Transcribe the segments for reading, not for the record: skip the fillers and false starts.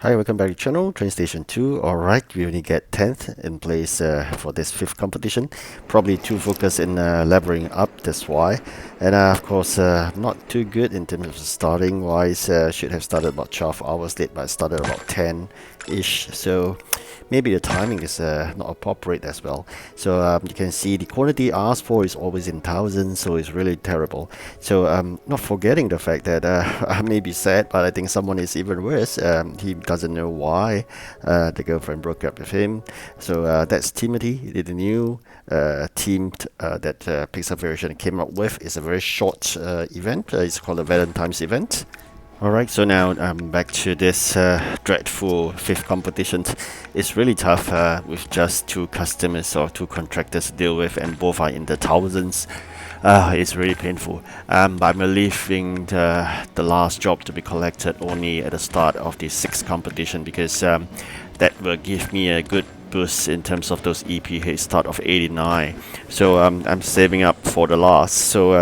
Hi, welcome back to the channel, TrainStation2. Alright, we only get 10th in place for this 5th competition. Probably too focused in leveling up, that's why. And of course, not too good in terms of starting wise. Should have started about 12 hours late, but I started about 10-ish. So maybe the timing is not appropriate as well. So you can see the quantity asked for is always in thousands, so it's really terrible. So not forgetting the fact that I may be sad, but I think someone is even worse. He doesn't know why the girlfriend broke up with him. So that's Timothy, the new team that Pixel version came up with. It's a very short event. It's called a Valentine's event. Alright, so now I'm back to this dreadful 5th competition. It's really tough with just 2 customers or 2 contractors to deal with, and both are in the thousands. It's really painful. But I'm leaving the last job to be collected only at the start of the 6th competition, because that will give me a good boost in terms of those EPH start of 89. So I'm saving up for the last. So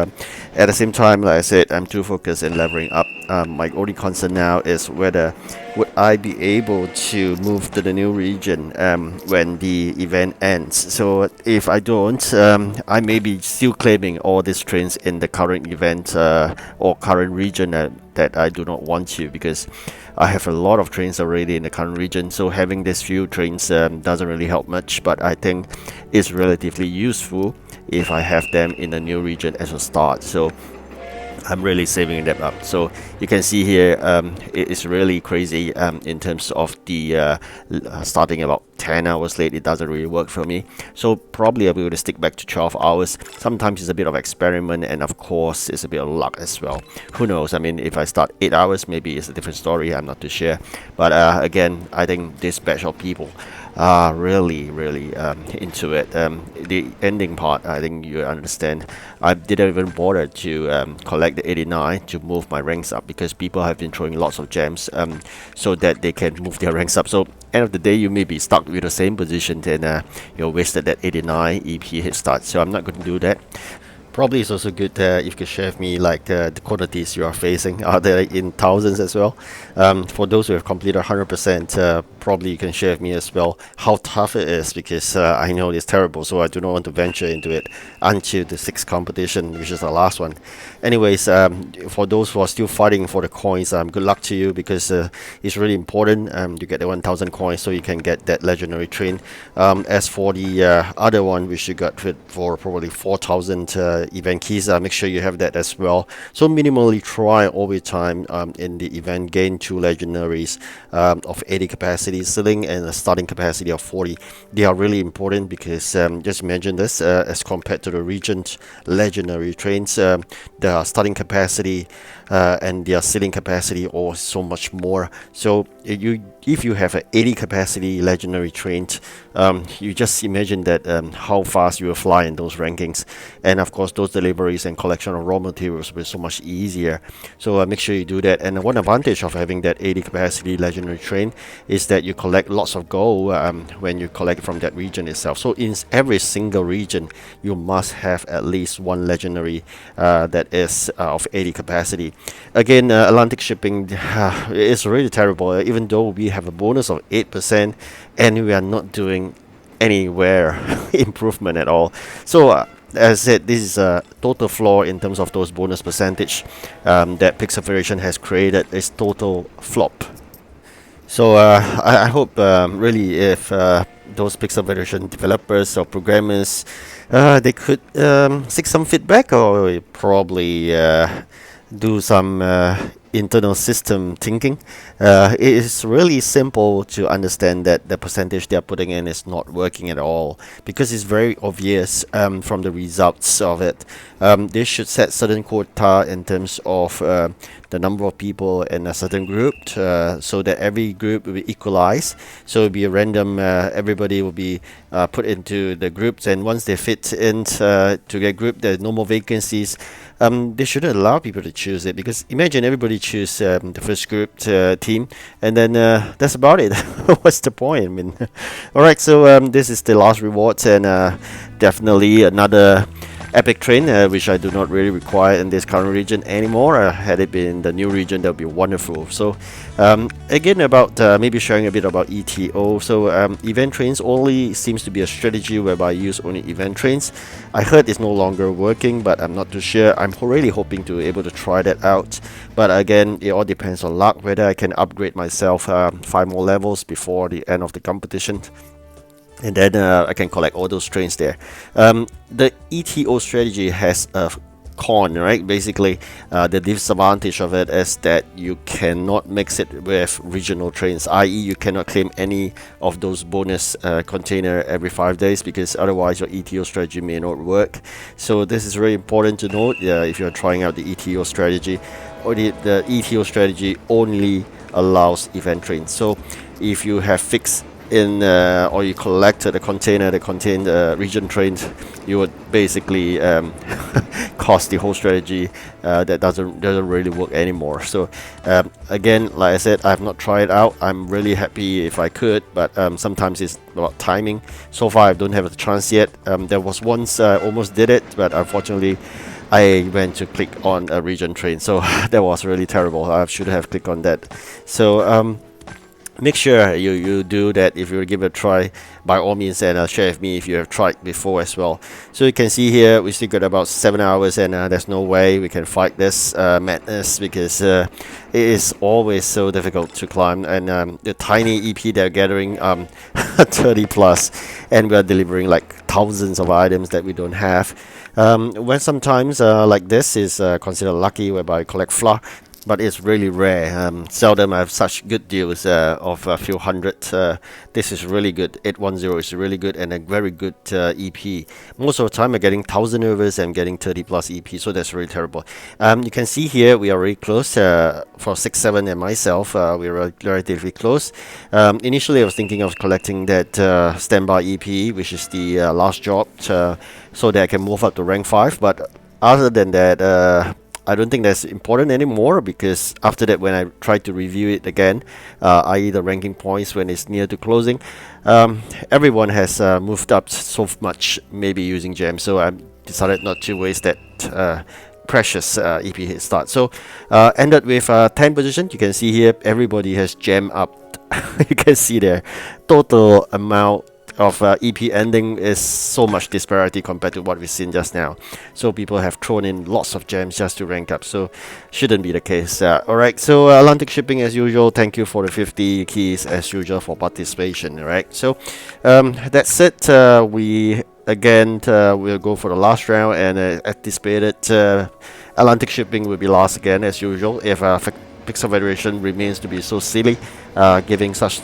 at the same time, like I said, I'm too focused in leveling up. My only concern now is whether would I be able to move to the new region when the event ends. So if I don't, I may be still claiming all these trains in the current event or current region that I do not want to, because I have a lot of trains already in the current region. So having these few trains doesn't really help much, but I think it's relatively useful if I have them in the new region as a start. So I'm really saving them up. So you can see here it's really crazy in terms of the starting about 10 hours late. It doesn't really work for me, so probably I'll be able to stick back to 12 hours. Sometimes it's a bit of experiment, and of course it's a bit of luck as well. Who knows? I mean, if I start 8 hours, maybe it's a different story. I'm not too sure, but again, I think this batch of people are really into it. The ending part, I think you understand, I didn't even bother to collect the 89 to move my ranks up, because people have been throwing lots of gems so that they can move their ranks up. So end of the day, you may be stuck with the same position, and you wasted that 89 EP hit start. So I'm not going to do that. Probably it's also good if you could share with me like the quantities you are facing. Are they in thousands as well? For those who have completed 100%, probably you can share with me as well how tough it is, because I know it's terrible, so I do not want to venture into it until the 6th competition, which is the last one. Anyways, for those who are still fighting for the coins, good luck to you, because it's really important. You get the 1000 coins so you can get that legendary train. As for the other one, which you got for probably 4000 event keys, make sure you have that as well. So minimally try all the time in the event, gain 2 legendaries of 80 capacity ceiling and a starting capacity of 40. They are really important, because just imagine this, as compared to the Regent legendary trains, the starting capacity and their ceiling capacity or so much more. So if you have an 80 capacity legendary train, you just imagine that how fast you will fly in those rankings, and of course those deliveries and collection of raw materials will be so much easier. So make sure you do that. And one advantage of having that 80 capacity legendary train is that you collect lots of gold when you collect from that region itself. So in every single region you must have at least 1 legendary that is of 80 capacity. Again, Atlantic shipping is really terrible, even though we have a bonus of 8% and we are not doing anywhere improvement at all. So as I said, this is a total flaw in terms of those bonus percentage that Pixel Federation has created. Is total flop. So I hope really if those Pixel Federation developers or programmers they could seek some feedback, or probably do some internal system thinking. It is really simple to understand that the percentage they are putting in is not working at all, because it's very obvious from the results of it. They should set certain quota in terms of the number of people in a certain group, so that every group will be equalized. So it'll be a random, everybody will be put into the groups, and once they fit in to get grouped, there's no more vacancies. They shouldn't allow people to choose it, because imagine everybody choose the first group team, and then that's about it. What's the point? I mean, alright, so this is the last rewards, and definitely another epic train, which I do not really require in this current region anymore. Had it been in the new region, that would be wonderful. So again, about maybe sharing a bit about ETO. So event trains only seems to be a strategy whereby I use only event trains. I heard it's no longer working, but I'm not too sure. I'm really hoping to be able to try that out. But again, it all depends on luck, whether I can upgrade myself 5 more levels before the end of the competition. And then I can collect all those trains there. The ETO strategy has a con, right? Basically, the disadvantage of it is that you cannot mix it with regional trains, i.e. you cannot claim any of those bonus container every 5 days, because otherwise your ETO strategy may not work. So this is very important to note if you're trying out the ETO strategy, or the ETO strategy only allows event trains. So if you have fixed in or you collected a container that contained region trains, you would basically cost the whole strategy. That doesn't really work anymore. So again, like I said, I have not tried it out. I'm really happy if I could, but sometimes it's about timing. So far I don't have a chance yet. There was once I almost did it, but unfortunately I went to click on a region train, so that was really terrible. I should have clicked on that. So make sure you do that if you give it a try, by all means, and share with me if you have tried before as well. So you can see here we still got about 7 hours, and there's no way we can fight this madness, because it is always so difficult to climb, and the tiny EP they're gathering 30 plus, and we're delivering like thousands of items that we don't have. When sometimes like this is considered lucky, whereby I collect flour, but it's really rare. Seldom I have such good deals of a few hundred. This is really good. 810 is really good, and a very good EP. Most of the time I'm getting 1000 overs and getting 30 plus EP, so that's really terrible. You can see here we are really close. For 6-7 and myself, we are relatively close. Initially I was thinking of collecting that standby EP, which is the last job, so that I can move up to rank 5, but other than that, I don't think that's important anymore, because after that, when I try to review it again, i.e. the ranking points when it's near to closing, everyone has moved up so much, maybe using gems, so I decided not to waste that precious EP hit start. So ended with 10 position. You can see here everybody has gem up. You can see there total amount of EP ending is so much disparity compared to what we've seen just now. So people have thrown in lots of gems just to rank up, so shouldn't be the case. Alright, so Atlantic Shipping as usual, thank you for the 50 keys as usual for participation. Alright, so that's it. We again will go for the last round, and anticipated Atlantic Shipping will be last again as usual, if Pixel Federation remains to be so silly, giving such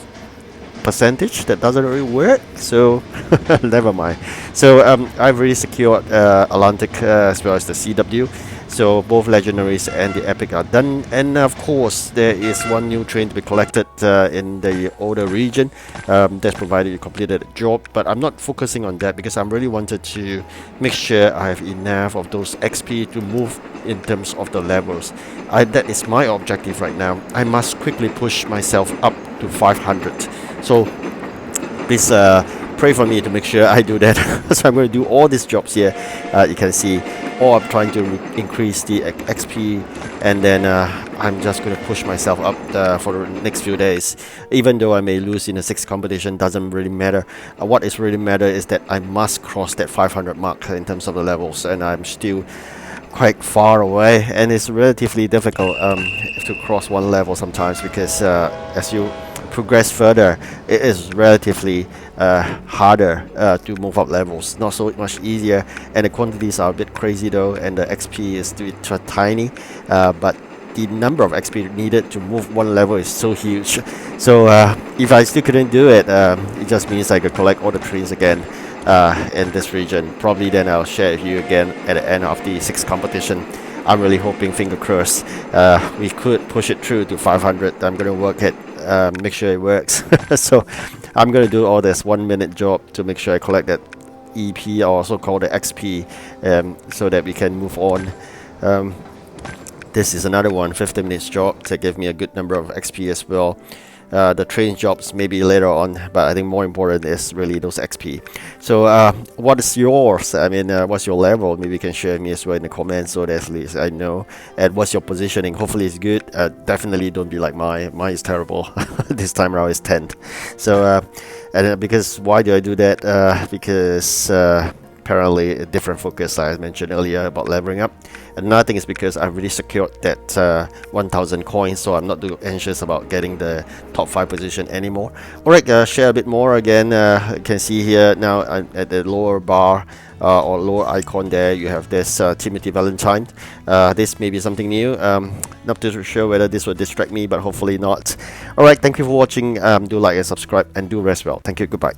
percentage that doesn't really work, so never mind. So I've already secured Atlantic as well as the CW, so both legendaries and the epic are done, and of course there is one new train to be collected in the older region. That's provided you completed a job, but I'm not focusing on that because I really wanted to make sure I have enough of those XP to move in terms of the levels. That is my objective right now. I must quickly push myself up to 500. So please pray for me to make sure I do that. So I'm going to do all these jobs here. You can see, or I'm trying to increase the XP, and then I'm just going to push myself up for the next few days. Even though I may lose in the 6th competition, doesn't really matter. What is really matter is that I must cross that 500 mark in terms of the levels, and I'm still quite far away, and it's relatively difficult to cross one level sometimes, because as you progress further, it is relatively harder to move up levels, not so much easier, and the quantities are a bit crazy though, and the XP is tiny, but the number of XP needed to move one level is so huge. So if I still couldn't do it, it just means I could collect all the trains again in this region. Probably then I'll share with you again at the end of the 6th competition. I'm really hoping, finger crossed, we could push it through to 500. I'm going to work it, make sure it works. So I'm going to do all this 1-minute job to make sure I collect that EP, or also called the XP, so that we can move on. This is another one, 15 minutes job to give me a good number of XP as well. the train jobs maybe later on, but I think more important is really those XP. So what is yours? I mean, what's your level? Maybe you can share with me as well in the comments, so that at least I know. And what's your positioning? Hopefully it's good. Definitely don't be like mine is terrible. This time around is 10th. So and because why do I do that? Because apparently a different focus, like I mentioned earlier, about leveling up. Another thing is because I've really secured that 1000 coins, so I'm not too anxious about getting the top 5 position anymore. Alright, share a bit more again. You can see here now at the lower bar or lower icon there, you have this Timothy Valentine. This may be something new. Not too sure whether this will distract me, but hopefully not. Alright, thank you for watching. Do like and subscribe, and do rest well. Thank you, goodbye.